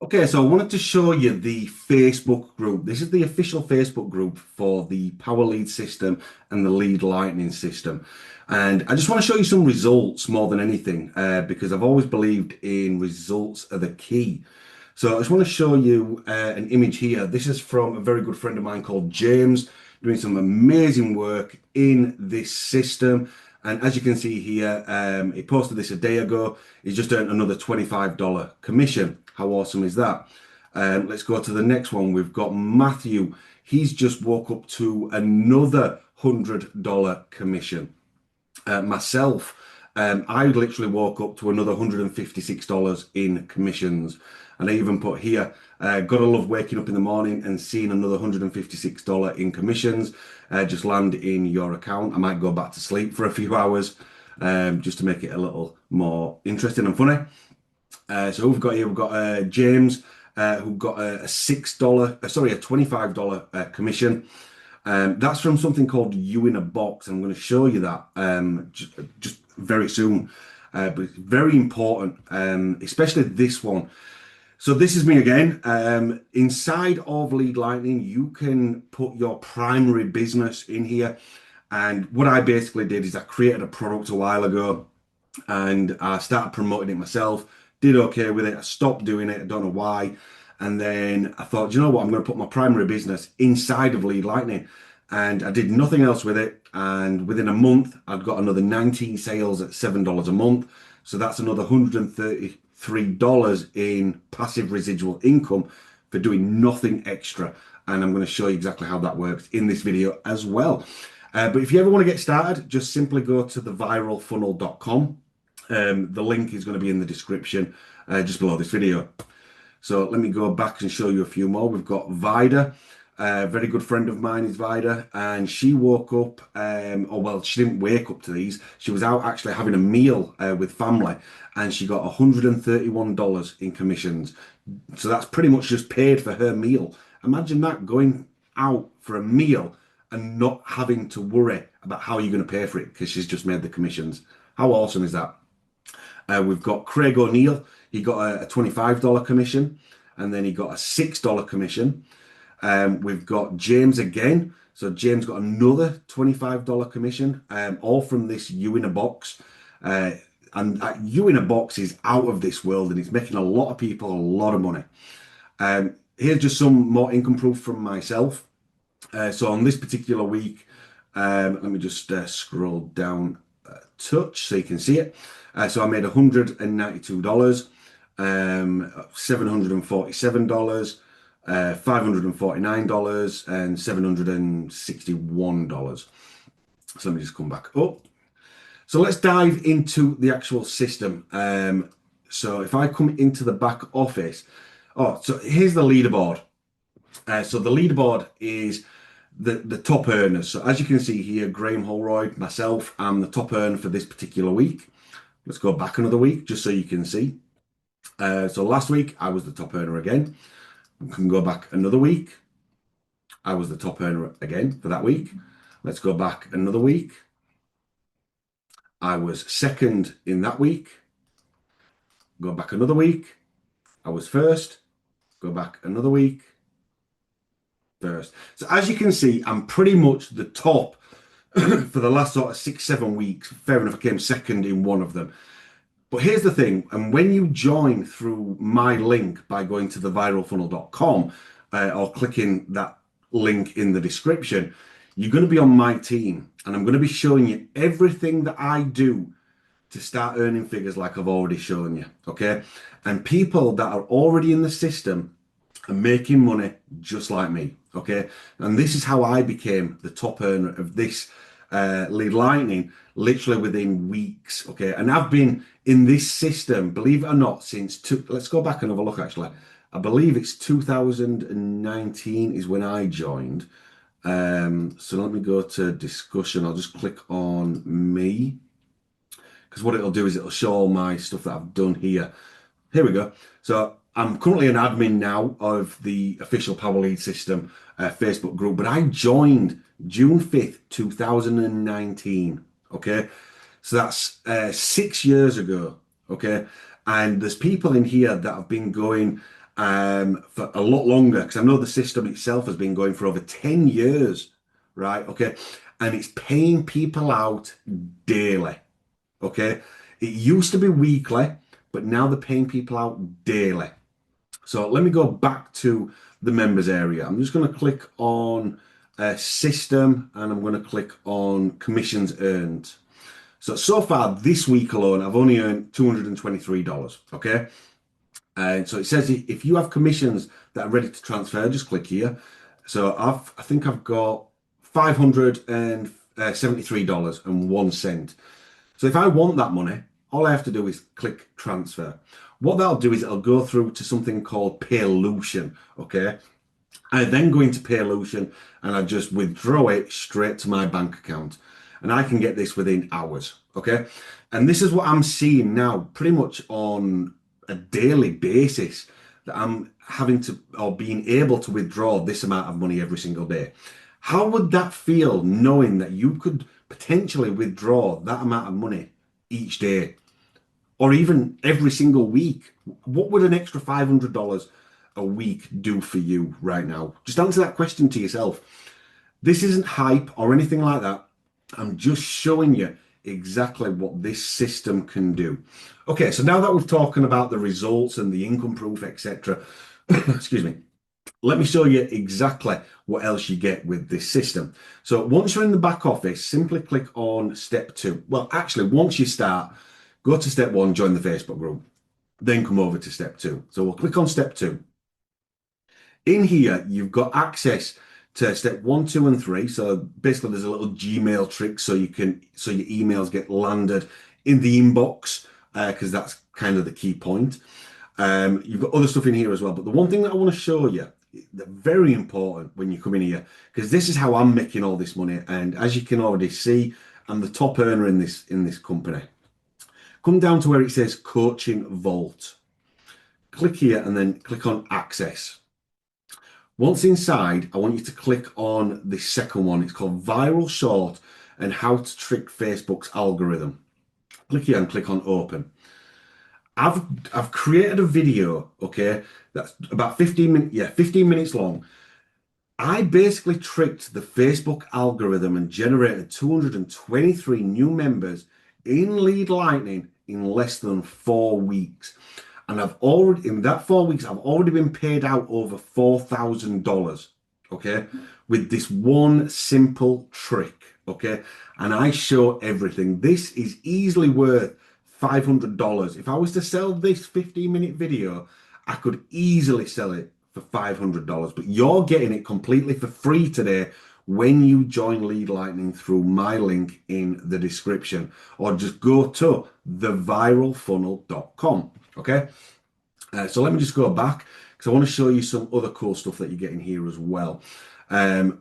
Okay, so I wanted to show you the Facebook group. This is the official Facebook group for the Power Lead system and the Lead Lightning system. And I just want to show you some results more than anything, because I've always believed in results are the key. So I just want to show you an image here. This is from a very good friend of mine called James, doing some amazing work in this system. And as you can see here, he posted this a day ago. He's just earned another $25 commission. How awesome is that? Let's go to the next one. We've got Matthew. He's just woke up to another $100 commission. Myself, I literally woke up to another $156 in commissions. And I even put here, gotta love waking up in the morning and seeing another $156 in commissions just land in your account. I might go back to sleep for a few hours just to make it a little more interesting and funny. So we've got James who got a $25 commission. That's from something called You in a Box. I'm going to show you that just very soon. But it's very important, especially this one. So this is me again. Inside of Lead Lightning, you can put your primary business in here. And what I basically did is I created a product a while ago and I started promoting it myself. Did okay with it. I stopped doing it. I don't know why. And then I thought, you know what? I'm going to put my primary business inside of Lead Lightning. And I did nothing else with it. And within a month, I'd got another 19 sales at $7 a month. So that's another $133 in passive residual income for doing nothing extra. And I'm going to show you exactly how that works in this video as well. But if you ever want to get started, just simply go to theviralfunnel.com. The link is going to be in the description just below this video. So let me go back and show you a few more. We've got Vida. A very good friend of mine is Vida, and she woke up, she didn't wake up to these. She was out actually having a meal with family, and she got $131 in commissions. So that's pretty much just paid for her meal. Imagine that, going out for a meal and not having to worry about how you're going to pay for it because she's just made the commissions. How awesome is that? We've got Craig O'Neill. He got a $25 commission, and then he got a $6 commission. We've got James again. So James got another $25 commission, all from this You in a Box. And You in a Box is out of this world, and it's making a lot of people a lot of money. Here's just some more income proof from myself. So on this particular week, let me just scroll down a touch so you can see it. So I made $192, $747, $549, and $761. So let me just come back up. So let's dive into the actual system. So if I come into the back office, so here's the leaderboard. So the leaderboard is the top earners. So as you can see here, Graham Holroyd, myself, I'm the top earner for this particular week. Let's go back another week just so you can see. So last week I was the top earner again. We can go back another week. I was the top earner again for that week. Let's go back another week. I was second in that week. Go back another week. I was first. Go back another week. First. So as you can see, I'm pretty much the top for the last sort of 6-7 weeks. Fair enough, I came second in one of them. But here's the thing, and when you join through my link by going to theviralfunnel.com or clicking that link in the description, you're going to be on my team, and I'm going to be showing you everything that I do to start earning figures like I've already shown you, okay? And people that are already in the system are making money just like me, okay? And this is how I became the top earner of this Lead Lightning, literally within weeks, okay? And I've been in this system, believe it or not, since let's go back and have a look. Actually, I believe it's 2019 is when I joined. So let me go to discussion. I'll just click on me, because what it'll do is it'll show all my stuff that I've done here. Here we go. So I'm currently an admin now of the official Power Lead System Facebook group, but I joined June 5th, 2019. Okay. So that's 6 years ago. Okay. And there's people in here that have been going for a lot longer, because I know the system itself has been going for over 10 years, right? Okay. And it's paying people out daily. Okay. It used to be weekly, but now they're paying people out daily. So let me go back to the members area. I'm just going to click on system and I'm going to click on commissions earned. So far this week alone, I've only earned $223. Okay. And so it says if you have commissions that are ready to transfer, just click here. So I think I've got $573.01. So if I want that money, all I have to do is click transfer. What that'll do is it'll go through to something called Paylution. Okay. I then go into Paylution and I just withdraw it straight to my bank account. And I can get this within hours. Okay. And this is what I'm seeing now pretty much on a daily basis, that I'm having to or being able to withdraw this amount of money every single day. How would that feel knowing that you could potentially withdraw that amount of money each day or even every single week? What would an extra $500 a week do for you right now? Just answer that question to yourself. This isn't hype or anything like that. I'm just showing you exactly what this system can do. Okay, so now that we've talking about the results and the income proof, etc., excuse me, let me show you exactly what else you get with this system. So once you're in the back office, simply click on step 2. Well, actually, once you start, go to step 1, join the Facebook group, then come over to step 2. So we'll click on step 2. In here, you've got access to step 1, 2, and 3. So basically there's a little Gmail trick so your emails get landed in the inbox, because that's kind of the key point. You've got other stuff in here as well. But the one thing that I want to show you, that's very important when you come in here, because this is how I'm making all this money. And as you can already see, I'm the top earner in this company. Come down to where it says Coaching Vault. Click here and then click on Access. Once inside, I want you to click on the second one. It's called Viral Short and How to Trick Facebook's Algorithm. Click here and click on Open. I've created a video, okay, that's about 15 minutes long. I basically tricked the Facebook algorithm and generated 223 new members in Lead Lightning in less than 4 weeks. And in that 4 weeks, I've already been paid out over $4,000, okay, with this one simple trick, okay? And I show everything. This is easily worth $500. If I was to sell this 15-minute video, I could easily sell it for $500, but you're getting it completely for free today when you join Lead Lightning through my link in the description, or just go to theviralfunnel.com. Okay, so let me just go back because I want to show you some other cool stuff that you get in here as well. So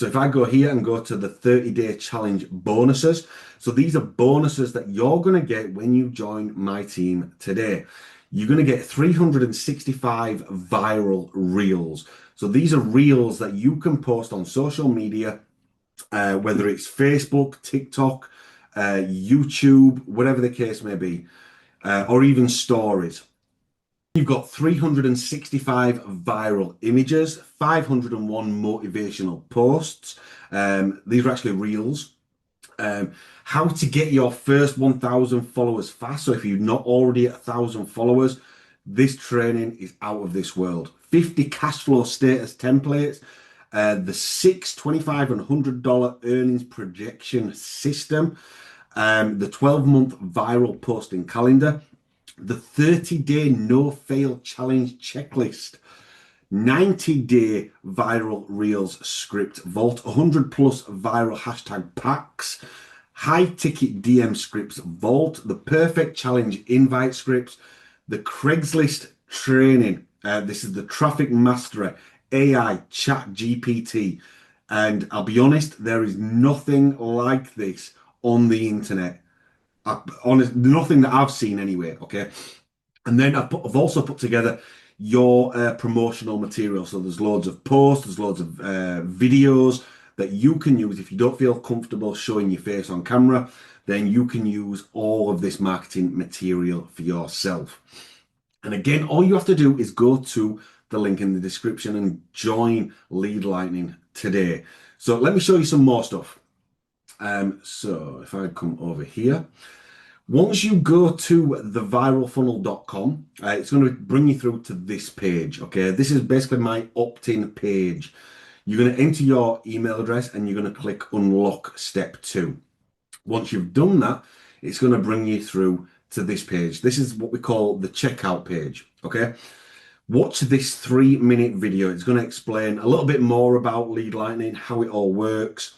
if I go here and go to the 30-day challenge bonuses, so these are bonuses that you're going to get when you join my team today. You're going to get 365 viral reels. So these are reels that you can post on social media, whether it's Facebook, TikTok, YouTube, whatever the case may be, or even stories. You've got 365 viral images, 501 motivational posts. These are actually reels. How to get your first 1,000 followers fast. So if you're not already at 1,000 followers, this training is out of this world. 50 cash flow status templates, the 6 $25 and $100 earnings projection system, the 12-month viral posting calendar, the 30-day no-fail challenge checklist, 90-day viral reels script vault, 100+ viral hashtag packs, high-ticket DM scripts vault, the perfect challenge invite scripts, the Craigslist training. This is the Traffic Mastery AI Chat GPT. And I'll be honest, there is nothing like this on the internet. Nothing that I've seen anyway, okay? And then I've also put together your promotional material. So there's loads of posts, there's loads of videos that you can use. If you don't feel comfortable showing your face on camera, then you can use all of this marketing material for yourself. And again, all you have to do is go to the link in the description and join Lead Lightning today. So let me show you some more stuff. So if I come over here, once you go to theviralfunnel.com, it's going to bring you through to this page. Okay, this is basically my opt-in page. You're going to enter your email address and you're going to click unlock step 2. Once you've done that, it's going to bring you through to this page. This is what we call the checkout page. Okay, watch this 3-minute video. It's going to explain a little bit more about Lead Lightning, how it all works.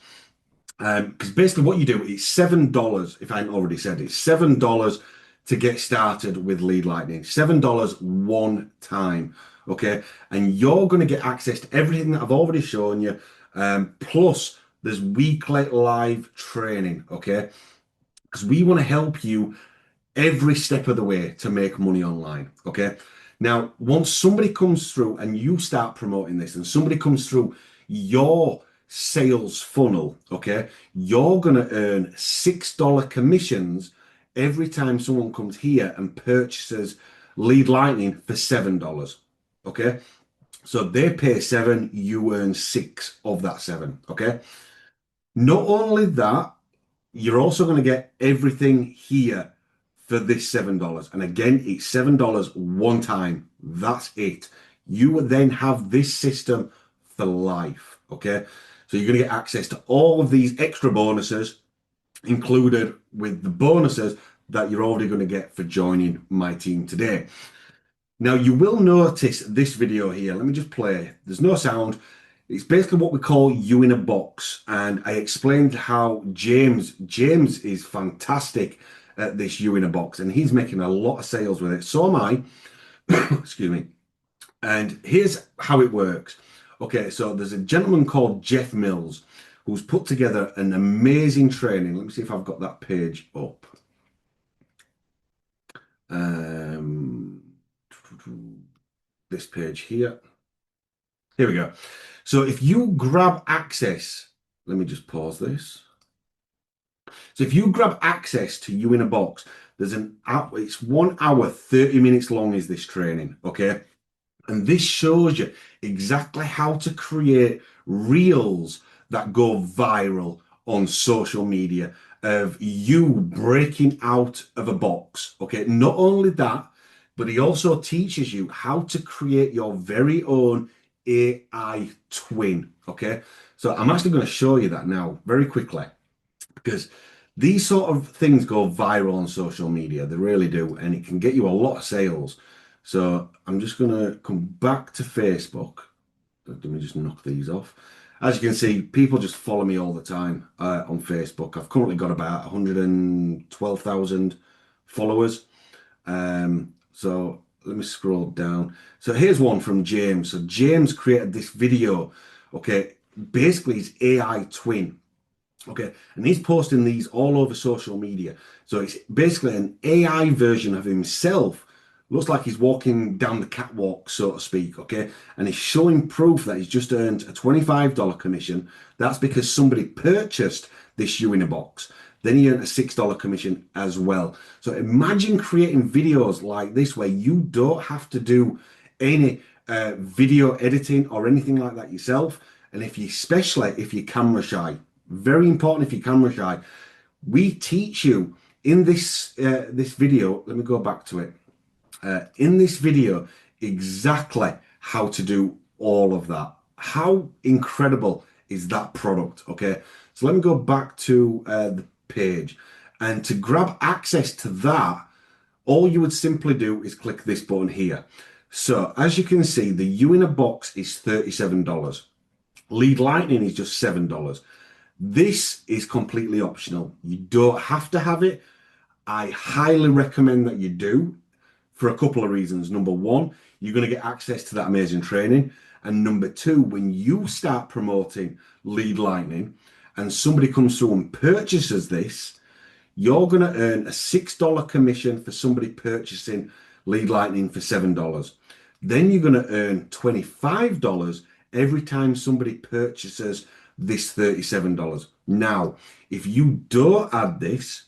Because basically what you do, it's $7, if I haven't already said it, it's $7 to get started with Lead Lightning. $7 one time, okay? And you're going to get access to everything that I've already shown you. Plus, there's weekly live training, okay? Because we want to help you every step of the way to make money online, okay? Now, once somebody comes through and you start promoting this and somebody comes through your sales funnel, okay, you're going to earn $6 commissions every time someone comes here and purchases Lead Lightning for $7, okay? So they pay 7, you earn 6 of that 7, okay? Not only that, you're also going to get everything here for this $7. And again, it's $7 one time. That's it. You will then have this system for life, okay? So you're going to get access to all of these extra bonuses included with the bonuses that you're already going to get for joining my team today. Now, you will notice this video here. Let me just play. There's no sound. It's basically what we call you in a box. And I explained how James is fantastic at this you in a box. And he's making a lot of sales with it. So am I. Excuse me. And here's how it works. Okay, so there's a gentleman called Jeff Mills who's put together an amazing training. Let me see if I've got that page up. This page here. Here we go. So if you grab access, let me just pause this. So if you grab access to you in a box, there's it's 1 hour, 30 minutes long is this training, okay? And this shows you exactly how to create reels that go viral on social media of you breaking out of a box. Okay, not only that, but he also teaches you how to create your very own AI twin. Okay, so I'm actually going to show you that now very quickly because these sort of things go viral on social media. They really do, and it can get you a lot of sales. So I'm just going to come back to Facebook. Let me just knock these off. As you can see, people just follow me all the time on Facebook. I've currently got about 112,000 followers. So let me scroll down. So here's one from James. So James created this video. Okay, basically his AI twin. Okay, and he's posting these all over social media. So it's basically an AI version of himself. Looks like he's walking down the catwalk, so to speak, okay? And he's showing proof that he's just earned a $25 commission. That's because somebody purchased this you in a box. Then he earned a $6 commission as well. So imagine creating videos like this where you don't have to do any video editing or anything like that yourself. And especially if you're camera shy, very important if you're camera shy, we teach you in this video. Let me go back to it. In this video, exactly how to do all of that. How incredible is that product? Okay, so let me go back to the page, and to grab access to that, all you would simply do is click this button here. So as you can see, the you in a box is $37. Lead Lightning is just $7. This is completely optional. You don't have to have it. I highly recommend that you do, for a couple of reasons. Number one, you're going to get access to that amazing training. And number two, when you start promoting Lead Lightning and somebody comes through and purchases this, you're going to earn a $6 commission for somebody purchasing Lead Lightning for $7. Then you're going to earn $25 every time somebody purchases this $37. Now, if you don't add this,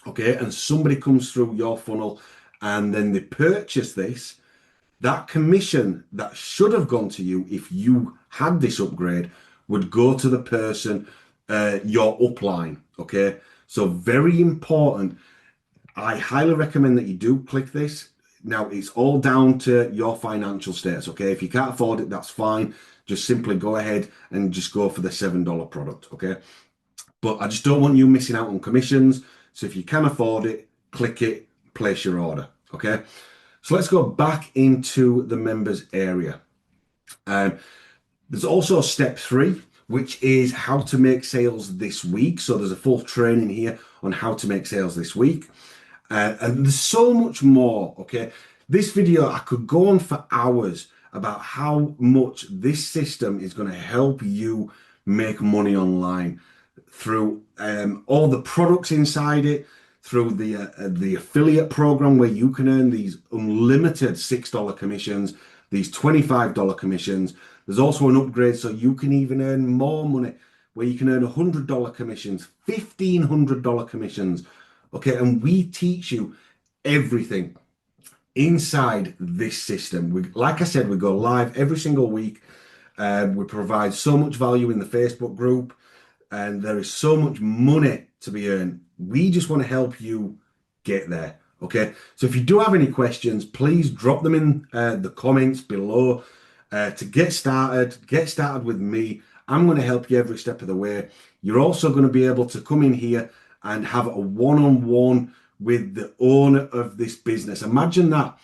okay, and somebody comes through your funnel and then they purchase this, that commission that should have gone to you if you had this upgrade would go to the person, your upline. Okay, so very important. I highly recommend that you do click this. Now, it's all down to your financial status, okay? If you can't afford it, that's fine. Just simply go ahead and just go for the $7 product, okay? But I just don't want you missing out on commissions. So if you can afford it, click it, place your order, okay? So let's go back into the members area. There's also step 3, which is how to make sales this week. So there's a full training here on how to make sales this week. And there's so much more, okay? This video, I could go on for hours about how much this system is going to help you make money online through all the products inside it, through the affiliate program where you can earn these unlimited $6 commissions, these $25 commissions. There's also an upgrade so you can even earn more money where you can earn $100 commissions, $1,500 commissions. Okay, and we teach you everything inside this system. Like I said, we go live every single week. We provide so much value in the Facebook group, and there is so much money to be earned. We just want to help you get there. Okay, so if you do have any questions, please drop them in the comments below. To get started with me. I'm going to help you every step of the way. You're also going to be able to come in here and have a one-on-one with the owner of this business. Imagine that.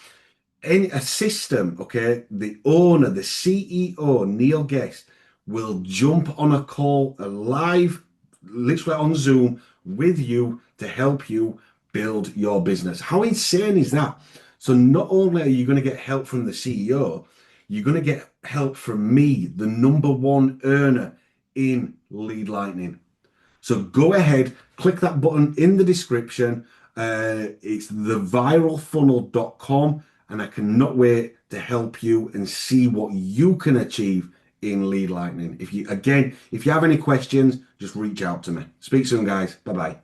In a system, okay, the owner, the CEO, Neil Guest, will jump on a call, live, literally on Zoom with you to help you build your business. How insane is that? So not only are you going to get help from the CEO, you're going to get help from me, the #1 earner in Lead Lightning. So go ahead, click that button in the description. It's theviralfunnel.com, and I cannot wait to help you and see what you can achieve in Lead Lightning. If you have any questions, just reach out to me. Speak soon, guys. Bye-bye.